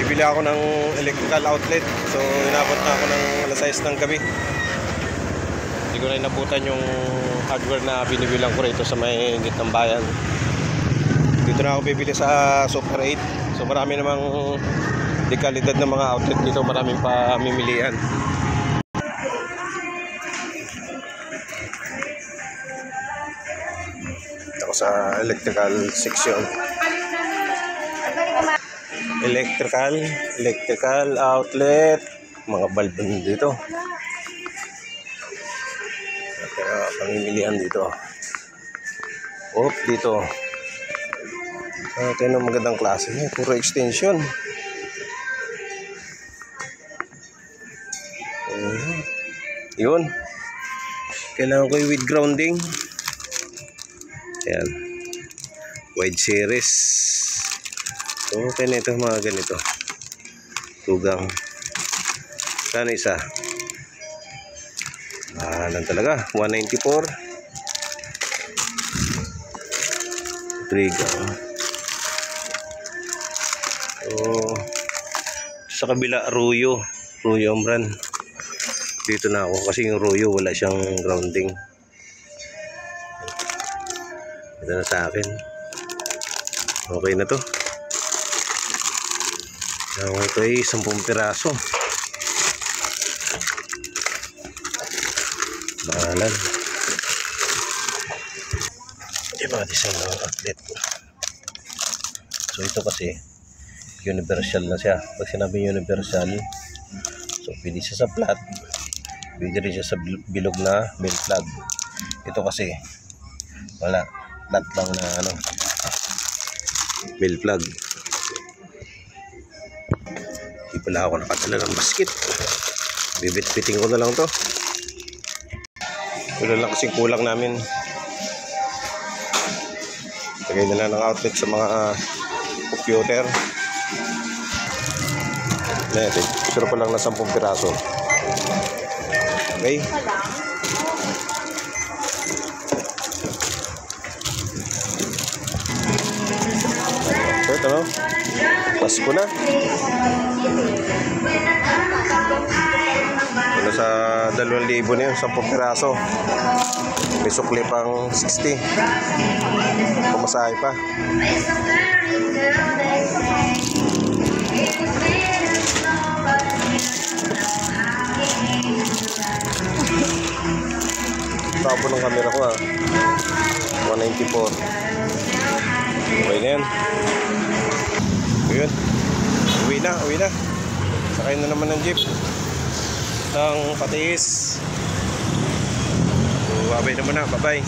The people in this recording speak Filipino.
bibili ako ng electrical outlet. So inabot na ako ng alas 6 ng gabi. Hindi ko na inabutan yung hardware na binibilang ko rito sa may gitnang bayan. Dito na ako bibili sa Super 8. So marami namang dekalidad ng mga outlet dito, maraming pamimilian. Ito ako sa electrical section. Electrical outlet, mga bulb dito. Pamimilian dito. Dito. Ito yung magandang klase. Puro extension. Yun. Kailangan ko yung with grounding. Ayan. Wide series. So, okay na ito mga ganito. Tugang. Saan isa? Lang talaga. 194. Trigang. So, sa kabila, Ruyo ang brand. Dito na ako kasi yung Ruyo wala siyang grounding. Ito na sa akin. Okay na to. Ito ay 10 piraso. Bahalan. Iba design ng outlet. So ito kasi universal na siya. Pag sinabi universal, so pwede siya sa flat, pwede rin siya sa bilog na belt plug. Ito kasi wala, flat lang na belt plug. Hindi pala ako nakatala ng basket. Bibit-biting ko na lang to. Wala lang kasing kulang namin. Lagay na lang ng outlet sa mga computer. Sure pa lang na 10 piraso. Okay. So ito Pasko na. Sa 2,000 na yun, 10 piraso. May sukli pang 60. Pumasahe pa. Tapo ng camera ko 194. Okay na yan. Yun. Uwi na. Sakay na naman ng jeep ng Patiis. So, babay naman na. Bye-bye.